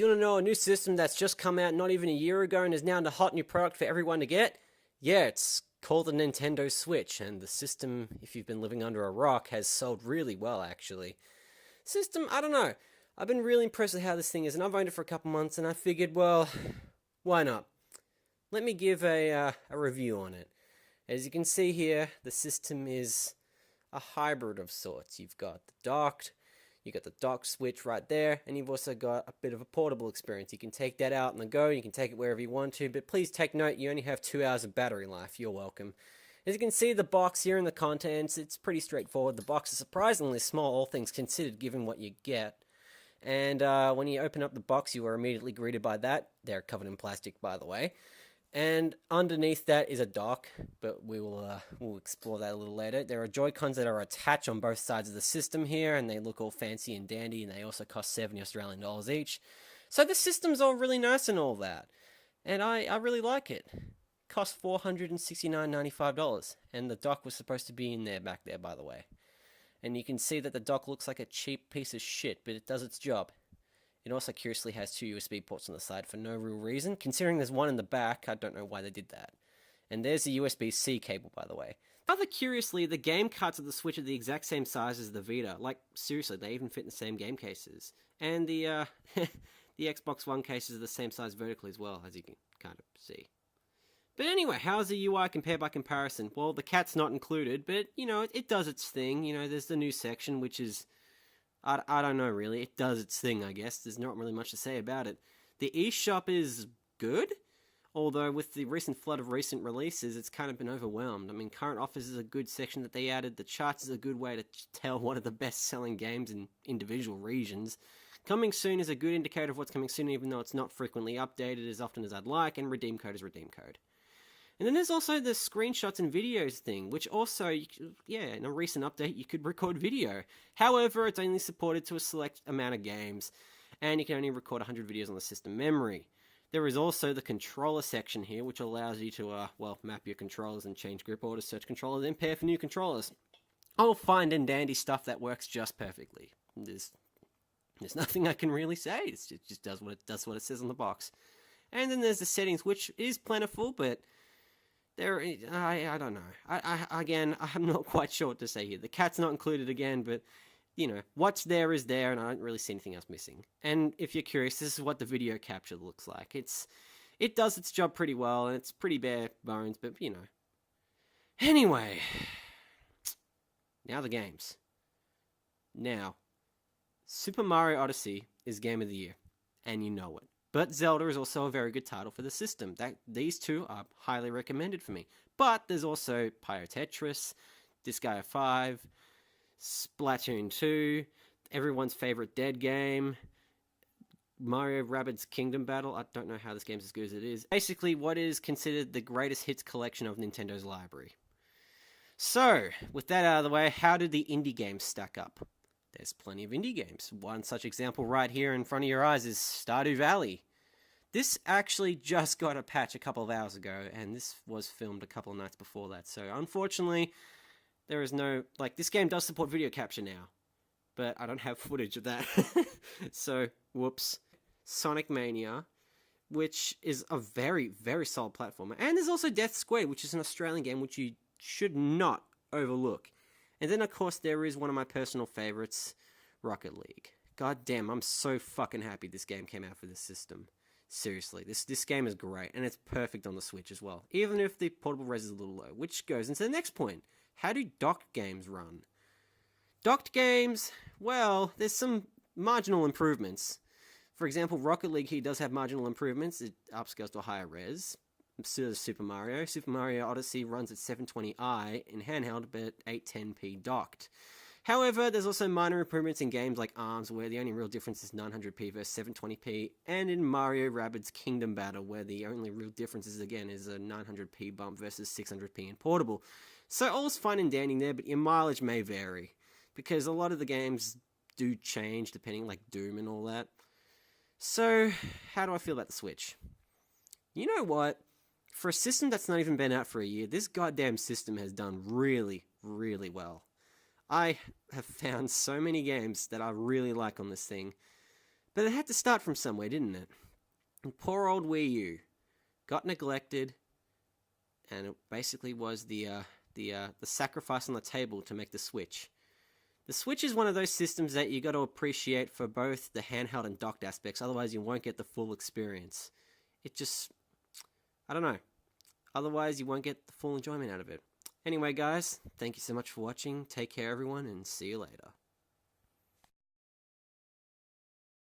You want to know a new system that's just come out not even a year ago and is now the hot new product for everyone to get? Yeah, it's called the Nintendo Switch, and the system, if you've been living under a rock, has sold really well actually. System, I don't know. I've been really impressed with how this thing is, and I've owned it for a couple months, and I figured, well, why not? Let me give a review on it. As you can see here, the system is a hybrid of sorts. You've got the dock switch right there, and you've also got a bit of a portable experience. You can take that out on the go, you can take it wherever you want to, but please take note, you only have 2 hours of battery life. You're welcome. As you can see, the box here and the contents, it's pretty straightforward. The box is surprisingly small, all things considered, given what you get. And when you open up the box, you are immediately greeted by that. They're covered in plastic, by the way. And underneath that is a dock, but we'll explore that a little later. There are Joy-Cons that are attached on both sides of the system here, and they look all fancy and dandy, and they also cost $70 Australian each. So the system's all really nice and all that, and I really like it. Cost $469.95, and the dock was supposed to be in there back there, by the way. And you can see that the dock looks like a cheap piece of shit, but it does its job. It also curiously has 2 USB ports on the side for no real reason. Considering there's one in the back, I don't know why they did that. And there's the USB-C cable, by the way. Rather curiously, the game carts of the Switch are the exact same size as the Vita. Like, seriously, they even fit in the same game cases. And the the Xbox One cases are the same size vertically as well, as you can kind of see. But anyway, how's the UI compared by comparison? Well, the cat's not included, but, you know, it does its thing. You know, there's the new section, which is... I don't know, really. It does its thing, I guess. There's not really much to say about it. The eShop is good, although with the recent flood of recent releases, it's kind of been overwhelmed. I mean, current offers is a good section that they added. The charts is a good way to tell one of the best-selling games in individual regions. Coming soon is a good indicator of what's coming soon, even though it's not frequently updated as often as I'd like, and redeem code is redeem code. And then there's also the screenshots and videos thing, which also, in a recent update, you could record video. However, it's only supported to a select amount of games, and you can only record 100 videos on the system memory. There is also the controller section here, which allows you to, map your controllers and change grip orders, search controllers, and pair for new controllers. All fine and dandy stuff that works just perfectly. There's nothing I can really say. It just does what it says on the box. And then there's the settings, which is plentiful, but... I don't know. Again, I'm not quite sure what to say here. The cat's not included again, but, you know, what's there is there, and I don't really see anything else missing. And if you're curious, this is what the video capture looks like. It does its job pretty well, and it's pretty bare bones, but, you know. Anyway. Now the games. Now, Super Mario Odyssey is Game of the Year, and you know it. But Zelda is also a very good title for the system. These two are highly recommended for me. But there's also Pyro Tetris, Disgaea 5, Splatoon 2, everyone's favorite Dead game, Mario Rabbids Kingdom Battle. I don't know how this game's as good as it is. Basically, what is considered the greatest hits collection of Nintendo's library. So, with that out of the way, how did the indie games stack up? There's plenty of indie games. One such example right here in front of your eyes is Stardew Valley. This actually just got a patch a couple of hours ago, and this was filmed a couple of nights before that. So unfortunately, there is no... this game does support video capture now, but I don't have footage of that. So, whoops. Sonic Mania, which is a very, very solid platformer. And there's also Death Square, which is an Australian game which you should not overlook. And then, of course, there is one of my personal favorites, Rocket League. God damn, I'm so fucking happy this game came out for this system. Seriously, this game is great, and it's perfect on the Switch as well, even if the portable res is a little low, which goes into the next point. How do docked games run? Docked games, well, there's some marginal improvements. For example, Rocket League here does have marginal improvements. It upscales to a higher res. So does Super Mario. Super Mario Odyssey runs at 720i in handheld, but 810p docked. However, there's also minor improvements in games like ARMS, where the only real difference is 900p versus 720p, and in Mario Rabbids Kingdom Battle, where the only real difference is, again, is a 900p bump versus 600p in portable. So all's fine and dandy there, but your mileage may vary, because a lot of the games do change, depending, like Doom and all that. So, how do I feel about the Switch? You know what? For a system that's not even been out for a year, this goddamn system has done really, really well. I have found so many games that I really like on this thing. But it had to start from somewhere, didn't it? And poor old Wii U got neglected, and it basically was the sacrifice on the table to make the Switch. The Switch is one of those systems that you got to appreciate for both the handheld and docked aspects, otherwise you won't get the full experience. It just, I don't know. Otherwise you won't get the full enjoyment out of it. Anyway, guys, thank you so much for watching. Take care, everyone, and see you later.